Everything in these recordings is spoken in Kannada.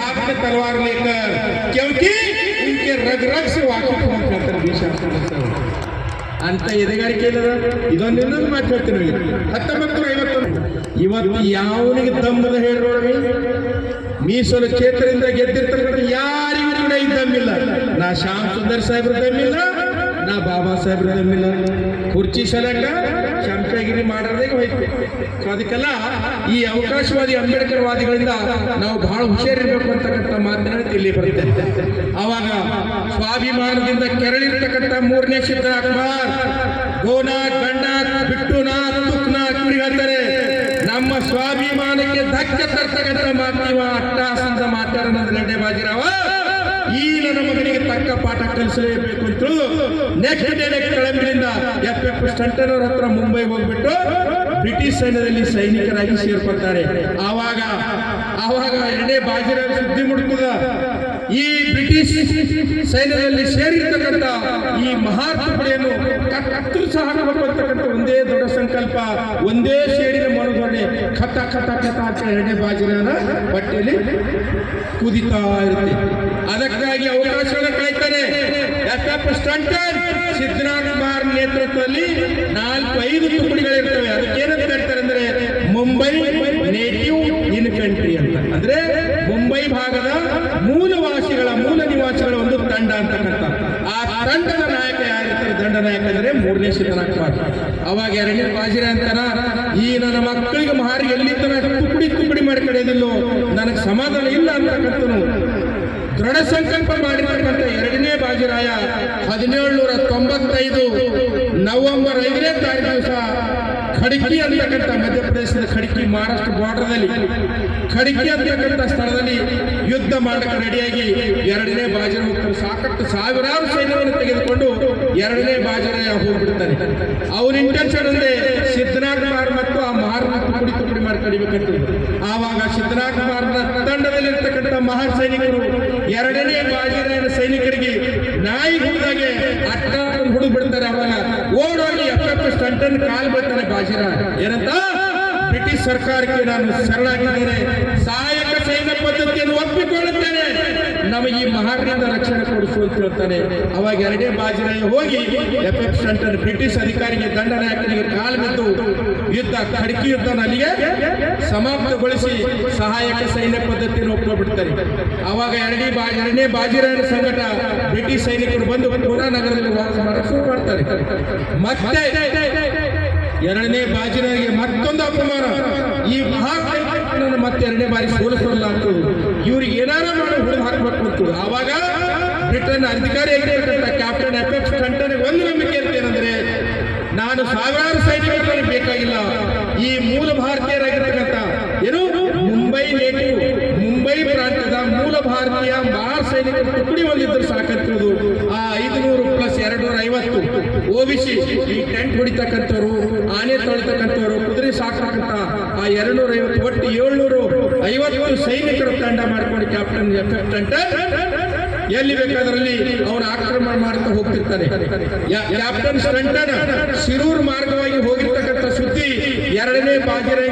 हाथ में तलवार लेकर, क्योंकि उनके रग रग से वाकिफ होकर देश ಅಂತ ಎದೆಗಾರಿಕೆ ಇಲ್ಲದ ಇದೊಂದು ಮಾತು ಹೇಳ್ತೀನಿ. 1951 ಇವತ್ತು ಯಾವನಿಗೆ ದಮ್ಮದ ಹೇಳ್ರಿ, ಮೀಸಲು ಕ್ಷೇತ್ರದಿಂದ ಗೆದ್ದಿರ್ತಕ್ಕಂಥ ಯಾರಿಗೂ ಕೂಡ ಈ ದಮ್ಮಿಲ್ಲ. ನಾ ಶ್ಯಾಮ್ ಸುಂದರ್ ಸಾಹೇಬ್ರ ದಮ್ಮಿಲ್ಲ, ನಾ ಬಾಬಾ ಸಾಹೇಬ್ರ ದಮ್ಮಿಲ್ಲ. ಕುರ್ಚಿ ಸಲಕ ಚಮಚಗಿರಿ ಮಾಡೋದೇ ಹೋಯ್ತು. ಸೊ ಅದಕ್ಕೆಲ್ಲ ಈ ಅವಕಾಶವಾದಿ ಅಂಬೇಡ್ಕರ್ ವಾದಿಗಳಿಂದ ನಾವು ಬಹಳ ಹುಷಾರಿರ್ಬೇಕು ಅಂತಕ್ಕಂಥ ಮಾತನ್ನ ಇಲ್ಲಿ ಬರುತ್ತೆ. ಅವಾಗ ಸ್ವಾಭಿಮಾನದಿಂದ ಕೆರಳಿರ್ತಕ್ಕಂಥ 3ನೇ ಸಿದ್ಧ ಅಕ್ಬರ್ ಗೋನಾಥ್ ಗಂಡಾಥ್ ಬಿಟ್ಟುನಾಥ್ ತುಕ್ನಾಥ್ ಕುರಿ ಹೇಳ್ತಾರೆ, ನಮ್ಮ ಸ್ವಾಭಿಮಾನಕ್ಕೆ ಧಕ್ಕೆ ತರ್ತಕ್ಕಂಥ ಮಾತಿವ ಅಟ್ಟಹಾಸದಿಂದ ಮಾತಾಡೋದು ಗಡ್ಡೆ ಬಾಜಿರಾವ, ಈ ನನ್ನ ಮಗನಿಗೆ ತಕ್ಕ ಪಾಠ ಕಲಿಸಲೇಬೇಕು ಅಂತ ನೆಕ್ಸ್ಟ್ ಡೇ ಕಳಂಬಿನಿಂದ FF ಸ್ಟಂಟನ್ ಅವ್ರ ಹತ್ರ ಮುಂಬೈಗೆ ಹೋಗ್ಬಿಟ್ಟು ಬ್ರಿಟಿಷ್ ಸೈನ್ಯದಲ್ಲಿ ಸೈನಿಕರಾಗಿ ಸೇರ್ಕೊಳ್ತಾರೆ. ಆವಾಗ 2ನೇ ಬಾಜಿರಾವ್ ಸುದ್ದಿ ಮುಡುಕುದ ಈ ಬ್ರಿಟಿಷ್ ಸೈನ್ಯದಲ್ಲಿ ಸೇರಿರ್ತಕ್ಕಂಥ ಈ ಮಹಾತ್ಮ ಪಡೆಯನ್ನು ಕತ್ತರಿಸಿ ಹಾಕಬೇಕು ಅಂತಕ್ಕಂಥ ಒಂದೇ ದೊಡ್ಡ ಸಂಕಲ್ಪ, ಒಂದೇ ಸೇಡಿನ ಮನೋಧರಣೆ ಖತ ಖತ ಖತ ಅಂತ 2ನೇ ಬಾಜಿರಾವನ ಪಟ್ಟಿಯಲ್ಲಿ ಕುದಿತಾ ಇರುತ್ತೆ. ಅದಕ್ಕಾಗಿ ಅವಕಾಶವನ್ನು ಕಾಯ್ತಾನೆ. FF ಸ್ಟಂಟನ್ ಸಿದ್ಧನಾಥ್ ಕುಮಾರ್ ನೇತೃತ್ವದಲ್ಲಿ 4-5 ತುಕಡಿಗಳಿರ್ತವೆ. ಅದಕ್ಕೇನಂತ ಹೇಳ್ತಾರೆ ಅಂದ್ರೆ ಮುಂಬೈ ನೇಟಿವ್ ಇನ್ಫೆಂಟ್ರಿ ಅಂತ, ಅಂದ್ರೆ ಮುಂಬೈ ಭಾಗದ ಮೂಲ ನಿವಾಸಿಗಳ ಒಂದು ತಂಡ ಅಂತಕ್ಕಂಥ. ಆ ತಂಡದ ನಾಯಕ ಯಾರಿರ್ತಾರೆ, ದಂಡ ನಾಯಕ ಅಂದ್ರೆ 3ನೇ ಸಿದ್ಧನಾಥ್ ಕುಮಾರ್. ಅವಾಗ 2ನೇ ಬಾಜಿರಾವ್ ಅಂತಾನ, ಈ ನನ್ನ ಮಕ್ಕಳಿಗೆ ಮಹಾರಿ ಎಲ್ಲಿ ತನ ತುಕಡಿ ಮಾಡಿ ಕಡೆಯದಿಲ್ಲೋ, ನನಗೆ ಸಮಾಧಾನ ಇಲ್ಲ ಅಂತಕ್ಕಂಥನು ದೃಢ ಸಂಕಲ್ಪ ಮಾಡಿರ್ತಕ್ಕಂಥ 2ನೇ ಬಾಜಿರಾಯ 1795 ನವೆಂಬರ್ 5ನೇ ತಾರೀಕು ದಿವಸ ಖಡ್ಕಿ ಅಂತಕ್ಕಂಥ ಮಧ್ಯಪ್ರದೇಶದ ಖಡ್ಕಿ ಮಹಾರಾಷ್ಟ್ರ ಬಾರ್ಡರ್ದಲ್ಲಿ ಖಡ್ಕಿ ಅಂತಕ್ಕಂಥ ಸ್ಥಳದಲ್ಲಿ ಯುದ್ಧ ಮಾಡಕ್ಕೆ ರೆಡಿಯಾಗಿ 2ನೇ ಬಾಜಿರಾವ್ ಸಾಕಷ್ಟು ಸಾವಿರಾರು ಸೈನ್ಯವನ್ನು ತೆಗೆದುಕೊಂಡು 2ನೇ ಬಾಜಿರಾಯ ಹೋಗ್ಬಿಡ್ತಾನೆ. ಅವನ ಇಂಟೆನ್ಷನ್ ಅಂದ್ರೆ ಸಿದ್ಧನಾಥ್ ಕುಮಾರ್ ಮತ್ತು ಆ ಮಹಾರಾಷ್ಟ್ರ ತುಕಡಿ ಮಾಡಿ ಕಡಿಬೇಕಂತ. ಆವಾಗ ಸಿದ್ಧನಾಥ್ ಕುಮಾರ್ನ ತಂಡದಲ್ಲಿ ಇರ್ತಕ್ಕಂಥ ಮಹಾ ಸೈನಿಕರು 2ನೇ ಬಾಜಿರಾಯನ ಸೈನಿಕರಿಗೆ ನಾಯಿ ಹುಡುದಾಗೆ ಅಟ್ಟ ಹುಡುಗ ಬಿಡ್ತಾರೆ. ಅವಾಗ ಓಡೋಗಿ FF ಸ್ಟಂಟನ್ ಕಾಲ್ ಬರ್ತಾನೆ ಬಾಜಿರಾವ್. ಏನಂತ, ಬ್ರಿಟಿಷ್ ಸರ್ಕಾರಕ್ಕೆ ನಾನು ಶರಣಾಗಿದ್ದೇನೆ, ಸಹಾಯಕ ಸೈನ್ಯ ಪದ್ಧತಿಯನ್ನು ಒಪ್ಪಿಕೊಳ್ಳುತ್ತೇನೆ, ನಮಗೆ ಈ ಮಹಾರಿಂದ ರಕ್ಷಣೆ ಕೊಡಿಸು ಅಂತ ಹೇಳ್ತಾನೆ. ಅವಾಗ 2ನೇ ಬಾಜಿರಾಯ ಹೋಗಿ FF ಸ್ಟಂಟನ್ ಬ್ರಿಟಿಷ್ ಅಧಿಕಾರಿಗೆ ದಂಡನಾಯಕನಿಗೆ ಕಾಲು ಬಿದ್ದು ಯುದ್ಧ ಖಡ್ಕಿ ಯುದ್ಧನ ಅಲ್ಲಿಗೆ ಸಮಾಪ್ತಗೊಳಿಸಿ ಸಹಾಯಕ ಸೈನ್ಯ ಪದ್ಧತಿಯನ್ನು ಒಪ್ಪಿಬಿಡ್ತಾರೆ. ಅವಾಗ 2ನೇ ಬಾಜಿರಾಯನ ಸಂಕಟ ಬ್ರಿಟಿಷ್ ಸೈನಿಕರು ಬಂದು ಪೂನಾ ನಗರದಲ್ಲಿ ವಾಸ ಮಾಡಕ್ಕೆ ಶುರು ಮಾಡ್ತಾರೆ. ಮತ್ತೆ 2ನೇ ಬಾಜಿರಾಯಿಗೆ ಮತ್ತೊಂದು ಅಪಮಾನ. ಈ ಮಹಾಸೈನಿಕರನ್ನು ಮತ್ತೆ 2ನೇ ಬಾರಿ ಸೋಲಿಸಲ್ಲ ಆಗ್ತದೆ, ಇವ್ರಿಗೆ ಏನಾರ ಮಾಡಿ ಹುಡುಗ ಹಾಕಬೇಕು ಅಂತ. ಆವಾಗ ಬ್ರಿಟನ್ ಅಧಿಕಾರಿಯಾಗಿರ್ತಕ್ಕಂಥ ಕ್ಯಾಪ್ಟನ್ FF ಸ್ಟಂಟನ್ ಒಂದು ನಂಬಿಕೆ ಇರ್ತೇನೆಂದ್ರೆ, ನಾನು ಸಾವಿರಾರು ಸೈನಿಕರು ಬೇಕಾಗಿಲ್ಲ, ಈ ಮೂಲ ಭಾರತೀಯರಾಗಿರ್ತಕ್ಕಂಥ ಏನು ಮುಂಬೈ ಪ್ರಾಂತ್ಯದ ಮೂಲ ಭಾರತೀಯ ಮಹಾ ಸೈನಿಕರ ತುಕಡಿ ಒಂದಿದ್ರು ಸಾಕಂತಿರೋದು. ಆ 500 + 250 OBC ಈ ಟೆಂಟ್ ಹೊಡಿತಕ್ಕಂಥವ್ರು, ಆನೆ ತೊಳಿತಕ್ಕಂಥವ್ರು, ಕುದುರೆ ಸಾಕ್ತಕ್ಕಂಥ ಆ 250 ಒಟ್ಟು 750 ಸೈನಿಕರು ತಂಡ ಮಾಡ್ಕೊಂಡು ಕ್ಯಾಪ್ಟನ್ FF ಸ್ಟಂಟನ್ ಎಲ್ಲಿ ಬೇಕಾದ್ರಲ್ಲಿ ಅವನ ಆಕ್ರಮಣ ಮಾಡ್ತಾ ಹೋಗ್ತಿರ್ತಾನೆ. ಕ್ಯಾಪ್ಟನ್ ಸ್ಟಂಟನ್ ಶಿರೂರ್ ಮಾರ್ಗವಾಗಿ ಹೋಗಿರ್ತಕ್ಕಂಥ ಸುದ್ದಿ 2ನೇ ಬಾಜಿರಾಯ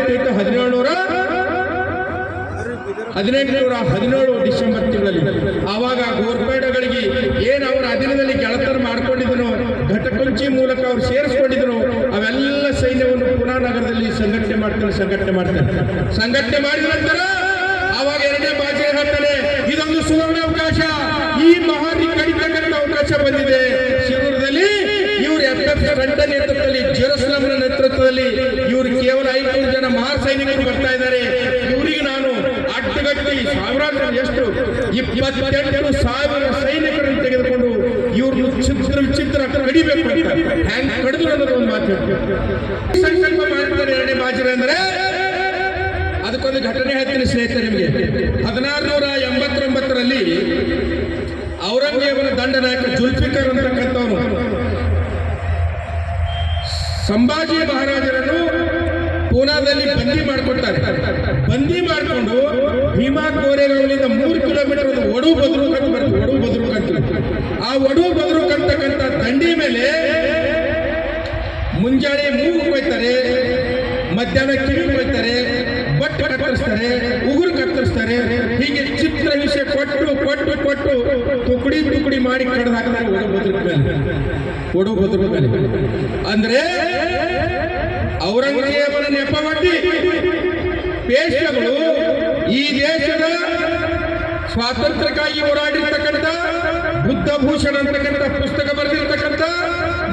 1817 ಡಿಸೆಂಬರ್ ತಿಂಗಳಲ್ಲಿ. ಆವಾಗ ಗೋರ್ಪೇಟಗಳಿಗೆ ಏನು ಅವರ ಅಧೀನದಲ್ಲಿ ಗೆಳತನ ಮಾಡ್ಕೊಂಡಿದ್ದನೋ, ಘಟಕುಂಚಿ ಮೂಲಕ ಅವ್ರು ಸೇರಿಸ್ಕೊಂಡಿದ್ರು, ಅವೆಲ್ಲ ಸೈನ್ಯವನ್ನು ಪುನಾ ನಗರದಲ್ಲಿ ಸಂಘಟನೆ ಮಾಡಿದ ನಂತರ ಆವಾಗ 2ನೇ ಬಾಜಿರಾಯ ಹೇಳ್ತಾನೆ, ಇದೊಂದು ಸುವರ್ಣ ಅವಕಾಶ, ಈ ಮಹಾರಿ ಕಡಿತಕ್ಕಂಥ ಅವಕಾಶ ಬಂದಿದೆ. ಶಿರೂರದಲ್ಲಿ ಇವರು FF ಸ್ಟಂಟನ್ ನೇತೃತ್ವದಲ್ಲಿ, ಜೆರುಸಲೆಂನ ನೇತೃತ್ವದಲ್ಲಿ ಇವರು ಕೇವಲ 500 ಜನ ಮಹಾ ಸೈನಿಕರು ಬರ್ತಾ ಇದ್ದಾರೆ. ಇವರಿಗೆ ನಾನು ಅಡ್ಡಗಟ್ಟಿ ಸಾವಿರಾರು, ಎಷ್ಟು 28,000 ಸೈನಿಕರನ್ನು ತೆಗೆದುಕೊಂಡು ಇವ್ರನ್ನು ವಿಚಿತ್ರ ಕಡಿಬೇಕು ಅಂತ ಹ್ಯಾಂಗ್ ಕಡಿದು ಅನ್ನೋದು ಒಂದು ಮಾತು ಸಂಕಲ್ಪ ಮಾಡಿದ್ದಾರೆ 2ನೇ ಬಾಜಿರಾಯ. ಅಂದ್ರೆ ಅದಕ್ಕೊಂದು ಘಟನೆ ಹೇಳ್ತೀನಿ ಸ್ನೇಹಿತರೆ ನಿಮಗೆ. 1689ರಲ್ಲಿ ಔರಂಗಜೇಬನ ದಂಡನಾಯಕ ಜುಲ್ಫಿಕರ್ ಅಂತಕ್ಕಂಥವನು ಸಂಭಾಜಿ ಮಹಾರಾಜರನ್ನು ಪೂನಾದಲ್ಲಿ ಬಂದಿ ಮಾಡಿಕೊಡ್ತಾರೆ. ಬಂದಿ ಮಾಡಿಕೊಂಡು ಭೀಮಾ ಕೋರೆಗಾಂವ್ನಿಂದ 3 ಕಿಲೋಮೀಟರ್ ಒಂದು ಒಡು ಬದ್ರೂಕ್ ಅಂತ ಬರ್ತದೆ. ಒಡು ಬದ್ರೂಕ್ ಅಂತ, ಆ ಒಡು ಬದ್ರೂಕ್ ಅಂತಕ್ಕಂಥ ದಂಡಿ ಮೇಲೆ ಮುಂಜಾನೆ ಮೂಗು ಕೊಯ್ತಾರೆ, ಮಧ್ಯಾಹ್ನ ಕಿವಿ ಕೊಯ್ತಾರೆ, ಬಟ್ಟೆ ಕತ್ತರಿಸ್ತಾರೆ, ಉಗುರು ಕತ್ತರಿಸ್ತಾರೆ. ಹೀಗೆ ಚಿತ್ರ ಕೊಟ್ಟು ಕೊಟ್ಟು ಕೊಟ್ಟು ತುಕಡಿ ತುಕಡಿ ಮಾಡಿ ಕಡ್ದು ಹಾಕ್ತಾರೆ ಕೊಡೋ ಭದ್ರ ಮೇಲೆ. ಅಂದ್ರೆ ಔರಂಗಜೇಬನ ನೆಪವಡ್ಡಿ ಪೇಶ್ವೆಗಳು ಈ ದೇಶದ ಸ್ವಾತಂತ್ರ್ಯಕ್ಕಾಗಿ ಹೋರಾಡಿರ್ತಕ್ಕಂಥ ಬುದ್ಧಭೂಷಣ ಅಂತಕ್ಕಂಥ ಪುಸ್ತಕ ಬರೆದಿರ್ತಕ್ಕಂಥ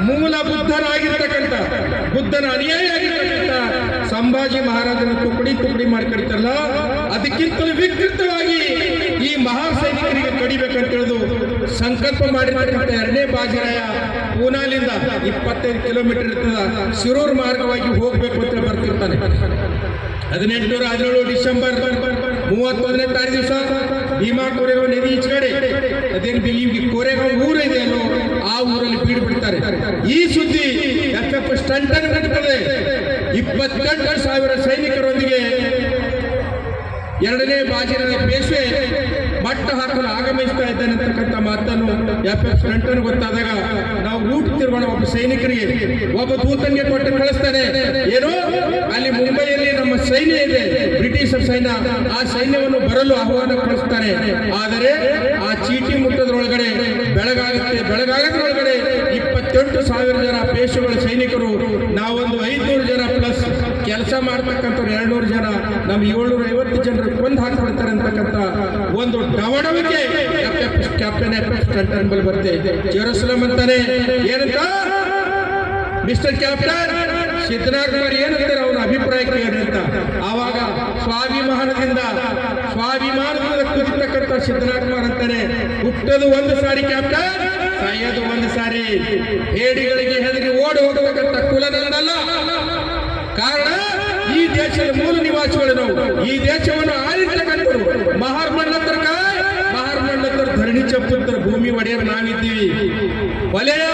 ಮೂಲ ಬುದ್ಧನಾಗಿರ್ತಕ್ಕಂಥ ಬುದ್ಧನ ಅನುಯಾಯಿ ಆಗಿರ್ತಕ್ಕಂಥ ಸಂಭಾಜಿ ಮಹಾರಾಜನ ತುಕಡಿ ತುಕಡಿ ಮಾಡಿ ಕಡಿತಾರಲ್ಲ, ಅದಕ್ಕಿಂತಲೂ ವಿಕೃತವಾಗಿ ಈ ಮಹಾ ಸೈನಿಕರಿಗೆ ಕಡಿಬೇಕಂತ ತಿಳಿದು ಸಂಕಲ್ಪ ಮಾಡಿರ್ತಕ್ಕಂಥ ಎರಡನೇ ಬಾಜಿರಾಯ ಪೂನಾಲಿಂದ 25 ಕಿಲೋಮೀಟರ್ ಇರ್ತದ ಶಿರೂರು ಮಾರ್ಗವಾಗಿ ಹೋಗ್ಬೇಕು ಅಂತ ಬರ್ತಿರ್ತಾನೆ. 1817 ಡಿಸೆಂಬರ್ 31ನೇ ತಾರೀಕು ದಿವಸ ಭೀಮಾ ಕೋರೆಗಾಂವ್ ನದಿ ಈಚೆಗಡೆ ಅದೇನು ಈ ಕೋರೆಗಾಂವ್ ಊರು ಇದೆ ಅಲ್ಲೋ ಆ ಊರಲ್ಲಿ ಬೀಡು ಬಿಡ್ತಾರೆ. ಈ ಸುದ್ದಿ FF ಸ್ಟಂಟ್ ನಡೀತದೆ. 22,000 ಸೈನಿಕರೊಂದಿಗೆ ಎರಡನೇ ಬಾಜಿರಾಯ ಪೇಶ್ವೆ ಮಟ್ಟ ಹಾಕಲು ಆಗಮಿಸ್ತಾ ಇದ್ದಾನೆ ಅಂತಕ್ಕಂಥ ಮಾತನ್ನು FF ಸ್ಟಂಟ್ ಗೊತ್ತಾದಾಗ ನಾವು ರೂಟ್ ತಿರುಗೋಣ. ಒಬ್ಬ ಸೈನಿಕರಿಗೆ ಒಬ್ಬ ದೂತನಿಗೆ ಕೊಟ್ಟು ಕಳಿಸ್ತಾನೆ. ಏನೋ ಅಲ್ಲಿ ಮುಂಬೈಯಲ್ಲಿ ನಮ್ಮ ಸೈನ್ಯ ಇದೆ, ಬ್ರಿಟಿಷರ್ ಸೈನ್ಯ, ಆ ಸೈನ್ಯವನ್ನು ಬರಲು ಆಹ್ವಾನ ಕಳಿಸ್ತಾನೆ. ಆದರೆ ಆ ಚೀಟಿ ಮುಟ್ಟದ್ರೊಳಗಡೆ ಬೆಳಗಾಗದ್ರೊಳಗಡೆ 28,000 ಜನ ಪೇಶ್ವೆಗಳ ಸೈನಿಕರು, ನಾವೊಂದು 500 ಜನ ಪ್ಲಸ್ ಕೆಲಸ ಮಾಡ್ತಕ್ಕಂಥವ್ರು 200 ಜನ, ನಮ್ಮ 750 ಜನರು ಕೊಂದು ಹಾಕ್ಬಿಡ್ತಾರೆ ಅಂತಕ್ಕಂಥ ಒಂದು ಡವಡವಿಕೆ ಕ್ಯಾಪ್ಟನ್ FF ಸ್ಟಂಟ್ ಬಲ್ ಬರುತ್ತೆ. ಜೆರುಸಲಂ ಅಂತಾನೆ ಏನಂತ, ಮಿಸ್ಟರ್ ಕ್ಯಾಪ್ಟನ್ ಸಿದ್ದರಾಮಯ್ಯ ಏನಂತಾರೆ ಅವನ ಅಭಿಪ್ರಾಯ ಕೇಳಿ ಅಂತ. ಆವಾಗ ಸ್ವಾಭಿಮಾನದಿಂದ ಕೂರ್ತಕ್ಕಂಥ ಸಿದ್ದರಾಮಯ್ಯ ಅಂತಾನೆ, ಹುಟ್ಟದು ಒಂದು ಸಾರಿ ಕ್ಯಾಪ್ಟನ್, ಸಾಯೋದು ಒಂದು ಸಾರಿ. ಹೇಡಿಗಳಿಗೆ ಹೆದರಿ ಓಡಿ ಹೋಗತಕ್ಕಂಥ ಕುಲನಾಡಲ್ಲ. ಕಾರಣ ಈ ದೇಶದ ಮೂಲ ನಿವಾಸಿಗಳು ನಾವು. ಈ ದೇಶವನ್ನು ಆಳಿರ್ತಕ್ಕಂಥರು ಮಹಾರ್ ಮಣ್ಣತ್ರ ಧರಣಿ ಚಪ್ಪುತ್ತರ ಭೂಮಿ ಒಡೆಯರು ನಾವಿದ್ದೀವಿ. ವಲಯ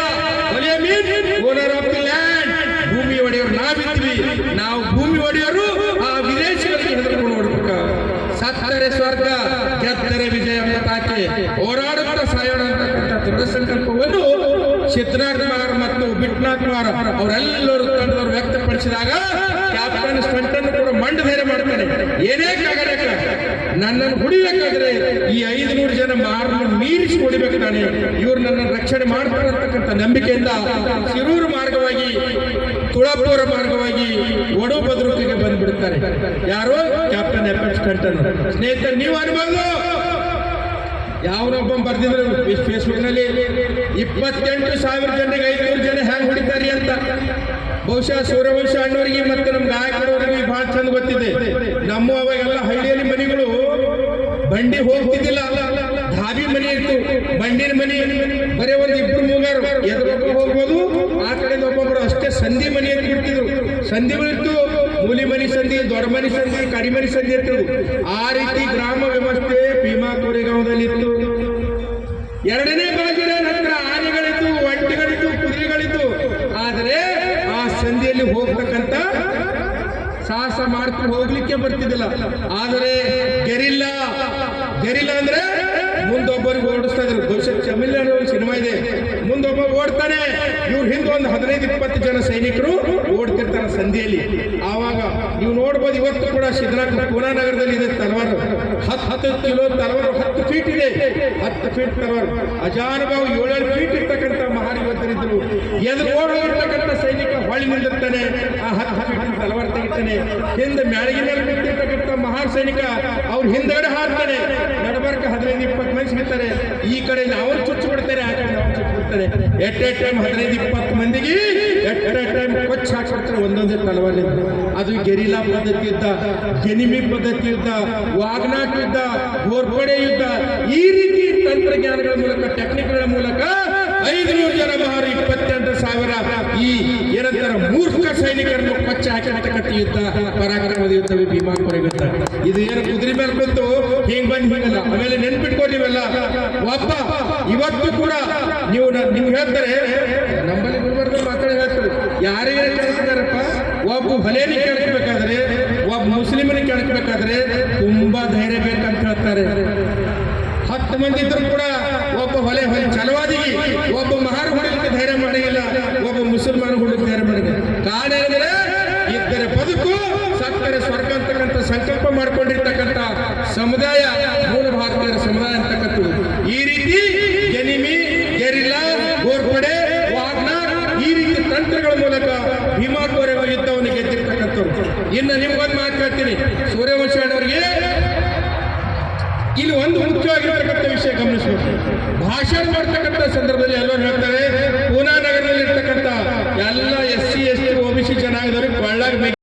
ಮೀನ್ ಓನರ್ ಆಫ್ ದಿ ಲ್ಯಾಂಡ್, ಭೂಮಿ ಒಡೆಯರು ನಾವಿದ್ದೀವಿ. ನಾವು ಭೂಮಿ ಒಡೆಯರು ಆ ವಿದೇಶಿಗಳಿಗೆ ಹೆದರ್ಕೊಂಡು ನೋಡ್ಬೇಕ. ಸತ್ತರೆ ಸ್ವರ್ಗ ಗೆದ್ದರೆ ವಿಜಯ ಅಂತ ತಾಕೆ ಹೋರಾಡುತ್ತಾ ಸಾಯೋಣ ಅಂತಕ್ಕಂಥ ದೃಢ ಸಂಕಲ್ಪವನ್ನು ಸಿದ್ದರಾಮಯ್ಯ ಮತ್ತು ಬಿಟ್ನಾಥ್ ಅವರೆಲ್ಲರೂ ತಂಡದವರು ವ್ಯಕ್ತಪಡಿಸಿದಾಗ ಕ್ಯಾಪ್ಟನ್ ಸ್ಟಂಟನ್ನು ಕೂಡ ಮಂಡ ಧೈರ್ಯ ಮಾಡ್ತಾನೆ. ಏನೇ ಕಾಗಡಕ ನನ್ನನ್ನು ಹುಡಿಬೇಕಾದ್ರೆ ಈ 500 ಜನ ಮಾರನ್ನು ಮೀರಿಸಿ ಹೊಡಿಬೇಕು, ತಾನೆ ಇವ್ರು ನನ್ನನ್ನು ರಕ್ಷಣೆ ಮಾಡ್ತಾರೆ ಅಂತಕ್ಕಂಥ ನಂಬಿಕೆಯಿಂದ ಶಿರೂರು ಮಾರ್ಗವಾಗಿ ತುಳಾಪುರ ಮಾರ್ಗವಾಗಿ ಒಡು ಬದ್ರುಕಿಗೆ ಬಂದ್ಬಿಡ್ತಾರೆ. ಯಾರು? Captain FF ಸ್ಟಂಟನ್. ಸ್ನೇಹಿತರೆ, ನೀವು ಅನ್ಬೋದು ಯಾವನೊಬ್ಬ ಬರ್ದಿದ್ರು ಫೇಸ್ಬುಕ್ ನಲ್ಲಿ 28,000 ಜನರಿಗೆ 500 ಜನ ಹ್ಯಾಂಗ್ ಹೊಡಿತಾರೆ ಅಂತ. ಬಹುಶಃ ಸೂರ್ಯವಂಶ ಅಣ್ಣವರಿಗೆ ಮತ್ತು ನಮ್ಮ ಗಾಯಕರವರಿಗೆ ಬಹಳ ಚಂದ ಗೊತ್ತಿದೆ. ನಮ್ಮ ಅವಾಗೆಲ್ಲ ಹಳ್ಳಿಯಲ್ಲಿ ಮನೆಗಳು ಬಂಡಿ ಹೋಗ್ತಿದ್ದಿಲ್ಲ, ಧಾಬಿ ಮನೆ ಇತ್ತು, ಬಂಡಿನ ಮನೆ ಬರೀ ಒಂದು 2-3 ಎದುರೊಬ್ಬ ಹೋಗ್ಬೋದು, ಆ ಕಡೆಯಿಂದ ಒಬ್ಬೊಬ್ಬರು ಅಷ್ಟೇ ಸಂಧಿ ಮನೆ ಅಂತ ಬಿಡ್ತಿದ್ರು. ಸಂಧಿಗಳಿತ್ತು, ಮೂಲಿ ಮನೆ ಸಂಧಿ, ದೊಡ್ಡ ಮನೆ ಸಂಧಿ, ಕಡಿಮನೆ ಸಂಧಿ ಇರ್ತದೆ. ಆ ರೀತಿ ಗ್ರಾಮ ವ್ಯವಸ್ಥೆ ಭೀಮಾ ಕೋರೆಗಾಂವದಲ್ಲಿ ಇತ್ತು. ಎರಡನೇ ಬಾಜಿರಾಯನ ಹತ್ರ ಆನೆಗಳಿತ್ತು, ಒಂಟಿಗಳಿತ್ತು, ಕುದುರೆಗಳಿತ್ತು. ಆದರೆ ಆ ಸಂಧಿಯಲ್ಲಿ ಹೋಗ್ತಕ್ಕಂಥ ಸಾಹಸ ಮಾಡ್ಕೊಂಡು ಹೋಗ್ಲಿಕ್ಕೆ ಬರ್ತಿದ್ದಿಲ್ಲ. ಆದರೆ ಗೆರಿಲ್ಲಾ ಅಂದ್ರೆ ಮುಂದೊಬ್ಬರಿಗೆ ಓಡಿಸ್ತಾ ಇದ್ರು. ಬಹುಶಃ ತಮಿಳ್ನಾಡು ಒಂದು ಸಿನಿಮಾ ಇದೆ, ಮುಂದೊಬ್ಬ ಓಡ್ತಾನೆ, ಇವ್ರ ಹಿಂದೆ ಒಂದು 15-20 ಜನ ಸೈನಿಕರು ಓಡ್ತಿರ್ತಾರೆ ಸಂಧಿಯಲ್ಲಿ. ಆವಾಗ ನೀವು ನೋಡ್ಬೋದು, ಇವತ್ತು ಕೂಡ ಸಿದ್ದರಾಮಯ್ಯ ಪೂನಾ ನಗರದಲ್ಲಿ ಇದೆ ತಲವಾರು. 10 ಕಿಲೋ ತಲವಾರು, 10 ಫೀಟ್ ಇದೆ, 10 ಫೀಟ್ ತಲವಾರು. ಅಜಾನುಭಾವ 7 ಫೀಟ್ ಇರ್ತಕ್ಕಂಥ ಮಹಾರಿವತ್ತರಿದ್ರು. ಎದುರು ಓಡೋಗಿರ್ತಕ್ಕಂಥ ಸೈನಿಕ ಹೊಳ್ಳಿ ನಿಂದಿರ್ತಾನೆ, ಆ 10 ಫೀಟ್ ತಲವಾರು ತೆಗಿತಾನೆ. ಹಿಂದೆ ಮ್ಯಾಳಿಗೆ ಮೇಲೆ ನಿಂತಿರ್ತಕ್ಕಂಥ ಮಹಾನ್ ಸೈನಿಕ ಅವ್ರ ಹಿಂದಗಡೆ ಹಾರ್ತಾನೆ. ನಡಬರ್ಕ 15-20 ಮಂದಿ ಸಿಗ್ತಾರೆ. ಈ ಕಡೆ ಅವ್ರು ಚುಚ್ಚು ಬಿಡ್ತಾರೆ, ಆ ಕಡೆ ಅವ್ರು ಚುಚ್ಚು ಬಿಡ್ತಾರೆ. ಎಟ್ ಎ ಟೈಮ್ 15-20 ಮಂದಿಗೆ ಎಟ್ ಎ ಟೈಮ್ ಕೊಚ್ಚಿ ಹಾಕ್ಬಿಡ್ತಾರೆ ಒಂದೊಂದೇ ತಲವಾರಿಂದ. ಅದು ಗೆರಿಲ್ಲಾ ಪದ್ಧತಿ ಯುದ್ಧ, ಗೆನಿಮಿ ಪದ್ಧತಿ ಯುದ್ಧ, ವಾಗ್ನಾಟ್ ಯುದ್ಧ, ಗೋರ್ಪಡೆ ಯುದ್ಧ. ಈ ರೀತಿ ತಂತ್ರಜ್ಞಾನಗಳ ಮೂಲಕ, ಟೆಕ್ನಿಕ್ಗಳ ಮೂಲಕ 500 ಜನ ಮಹಾರು 28,000 ಈ ಏನಂತಾರ ಮೂರ್ಖ ಸೈನಿಕರನ್ನು ಕೊಚ್ಚಿ ಹಾಕಿರ್ತಕ್ಕಂಥ ಯುದ್ಧ ಪರಾಕ್ರಮದ ಯುದ್ಧವೇ ಭೀಮಾ ಕೋರೆಗಾಂವ್ ಯುದ್ಧ. ಇದು ಏನು ಕುದುರೆ ಮೇಲೆ ಬಂತು ಹಿಂಗ್ ಬಂದು ಹಿಂಗಲ್ಲ. ಆಮೇಲೆ ನೆನ್ಪಿಟ್ಕೊಂಡು ನೀವೆಲ್ಲ ಒಬ್ಬ ಇವತ್ತು ಕೂಡ ನೀವು ಹೇಳ್ತಾರೆ, ನಮ್ಮಲ್ಲಿ ಗುಲ್ಬರ್ಗ ಮಾತಾಡಿ ಹೇಳ್ತಾರೆ, ಯಾರಿಗೆ ಕೇಳ್ತಿದಾರಪ್ಪ, ಒಬ್ಬ ಹೊಲೆನಿ ಕೇಳ್ಬೇಕಾದ್ರೆ, ಒಬ್ಬ ಮುಸ್ಲಿಮನ ಕೇಳ್ಬೇಕಾದ್ರೆ ತುಂಬಾ ಧೈರ್ಯ ಬೇಕಂತ ಹೇಳ್ತಾರೆ. 10 ಮಂದಿ ಇದ್ರು ಕೂಡ ಒಬ್ಬ ಹೊಲೆ ಛಲವಾದಿಗೆ ಒಬ್ಬ ಮಹಾರು ಹೊಡಿಲಿಕ್ಕೆ ಧೈರ್ಯ ಮಾಡಿಲ್ಲ, ಒಬ್ಬ ಮುಸಲ್ಮಾನ ಹೊಡಿಲಿಕ್ಕೆ ಧೈರ್ಯ ಮಾಡಿಲ್ಲ. ಕಾರಣ ಏನಂದ್ರೆ ಇದ್ದರೆ ಬದುಕು, ಸತ್ತರೆ ಸ್ವರ್ಗ ಅಂತಕ್ಕಂಥ ಸಂಕಲ್ಪ ಮಾಡ್ಕೊಂಡಿರ್ತಕ್ಕಂಥ ಸಮುದಾಯ ಮೂಲ ಭಾರತೀಯರ ಸಮುದಾಯ ಸೂರ್ಯವಂಶಿ ಅವರಿಗೆ ಇಲ್ಲಿ ಒಂದು ಮುಖ್ಯವಾಗಿರ್ತಕ್ಕಂಥ ವಿಷಯ ಗಮನಿಸಬೇಕು. ಭಾಷಣ ಮಾಡ್ತಕ್ಕಂಥ ಸಂದರ್ಭದಲ್ಲಿ ಎಲ್ಲರೂ ಹೇಳ್ತಾರೆ